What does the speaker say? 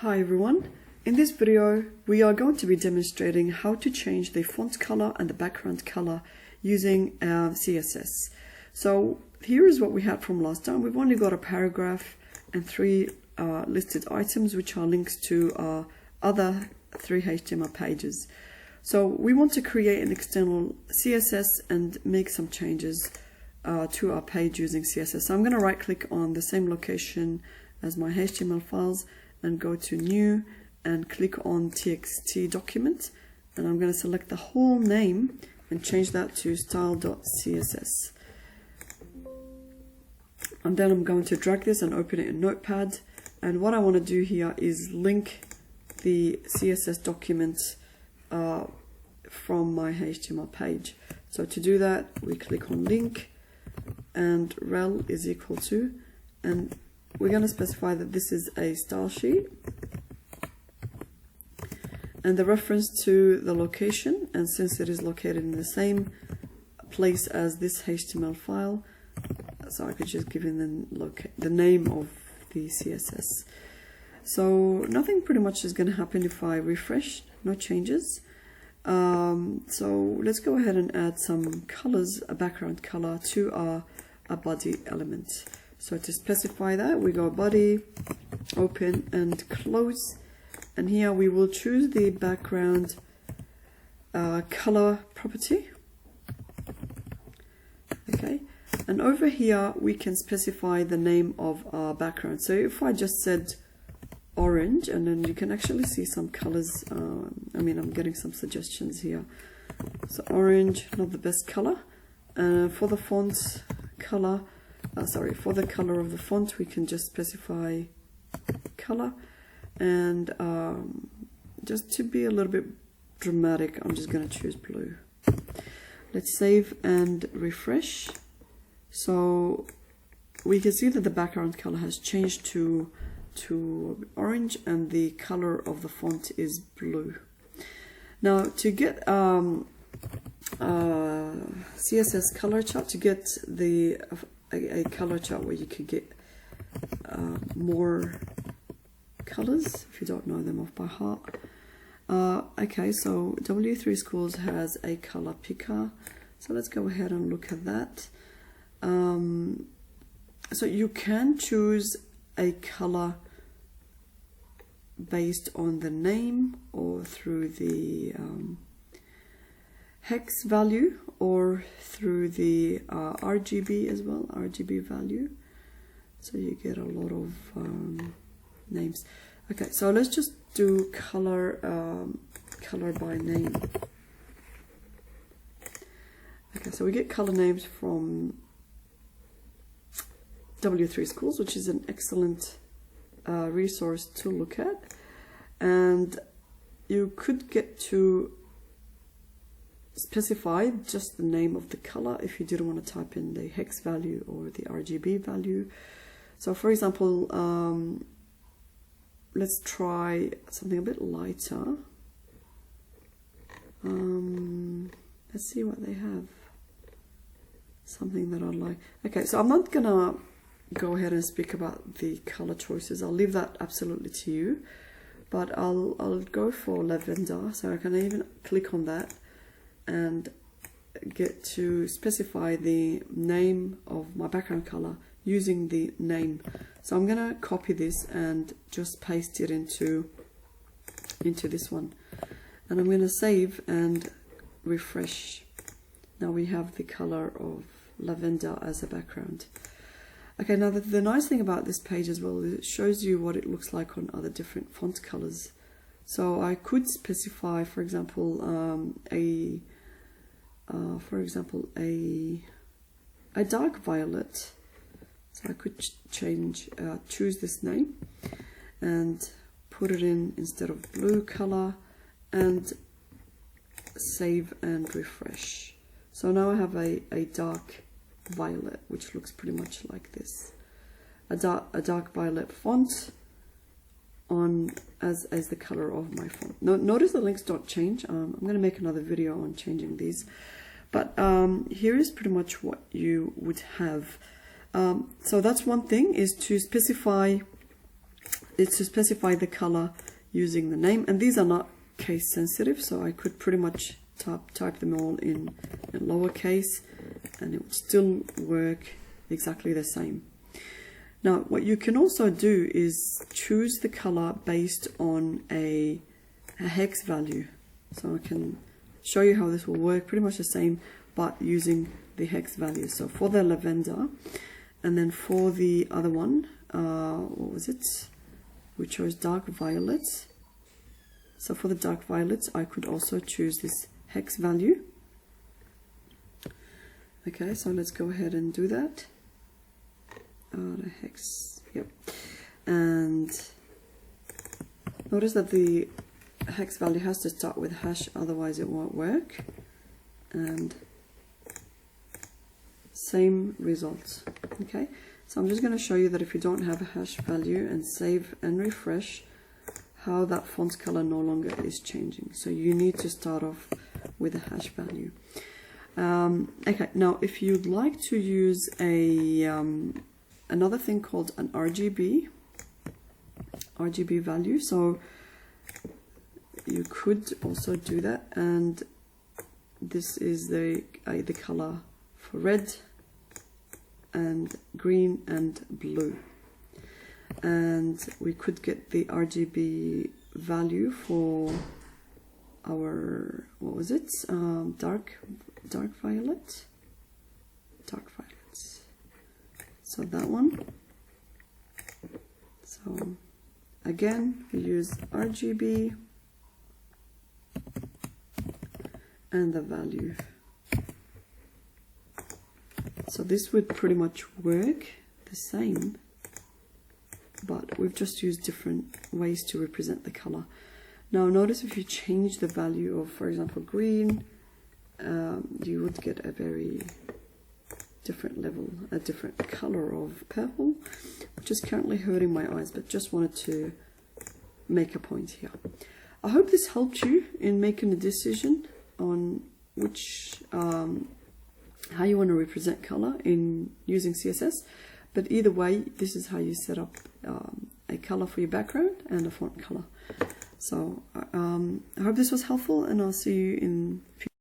Hi everyone, in this video we are going to be demonstrating how to change the font color and the background color using CSS. So here is what we had from last time. We've only got a paragraph and three listed items which are links to our other 3 HTML pages. So we want to create an external CSS and make some changes to our page using CSS. So I'm going to right click on the same location as my HTML files and go to New and click on Css Document, and I'm going to select the whole name and change that to style.css. And then I'm going to drag this and open it in Notepad, and what I want to do here is link the CSS document from my HTML page. So to do that, we click on link and rel is equal to, and we're going to specify that this is a style sheet and the reference to the location, and since it is located in the same place as this HTML file, so I could just give in the name of the CSS. So nothing pretty much is going to happen if I refresh, no changes. So let's go ahead and add some colors, a background color to our body element. So to specify that, we go body, open and close, and here we will choose the background color property. Okay, and over here we can specify the name of our background. So if I just said orange, and then you can actually see some colors, I'm getting some suggestions here. So orange, not the best color. For the font color, for the color of the font, we can just specify color, and just to be a little bit dramatic, I'm just going to choose blue. Let's save and refresh. So we can see that the background color has changed to orange and the color of the font is blue. Now to get CSS color chart, to get a color chart where you could get more colors if you don't know them off by heart. Okay, so W3 Schools has a color picker, so let's go ahead and look at that. So you can choose a color based on the name or through the hex value or through the RGB as well, RGB value. So you get a lot of names. Okay, so let's just do color by name. Okay, so we get color names from W3 Schools, which is an excellent resource to look at, and you could get to specify just the name of the color if you didn't want to type in the hex value or the RGB value. So for example, let's try something a bit lighter. Let's see what they have. Something that I like. Okay, so I'm not gonna go ahead and speak about the color choices. I'll leave that absolutely to you, but I'll go for lavender. So I can even click on that and get to specify the name of my background color using the name. So I'm gonna copy this and just paste it into this one, and I'm gonna save and refresh. Now we have the color of lavender as a background. Okay, now the nice thing about this page as well is it shows you what it looks like on other different font colors. So I could specify, for example, a dark violet. So I could choose this name and put it in instead of blue color and save and refresh. So now I have a dark violet, which looks pretty much like this. A dark violet font on as the color of my font. Notice the links don't change. I'm going to make another video on changing these, but here is pretty much what you would have. So that's one thing, is to specify it's to specify the color using the name, and these are not case sensitive, so I could pretty much type them all in lowercase and it would still work exactly the same. Now what you can also do is choose the color based on a hex value. So I can show you how this will work, pretty much the same but using the hex value. So for the lavender, and then for the other one, what was it? We chose dark violet. So for the dark violets, I could also choose this hex value. Okay, so let's go ahead and do that. The hex, yep. And notice that the hex value has to start with hash, otherwise it won't work. And same results. Okay, so I'm just going to show you that if you don't have a hash value and save and refresh, how that font color no longer is changing. So you need to start off with a hash value. Okay, now if you'd like to use a another thing called an RGB value, so you could also do that, and this is the color for red and green and blue, and we could get the RGB value for our, what was it, dark violet, so that one. So again we use RGB and the value. So this would pretty much work the same, but we've just used different ways to represent the color. Now notice if you change the value of, for example, green, you would get a very different level, a different color of purple, which is currently hurting my eyes, but just wanted to make a point here. I hope this helped you in making a decision on which how you want to represent color in using CSS, but either way, this is how you set up a color for your background and a font color. So I hope this was helpful, and I'll see you in future.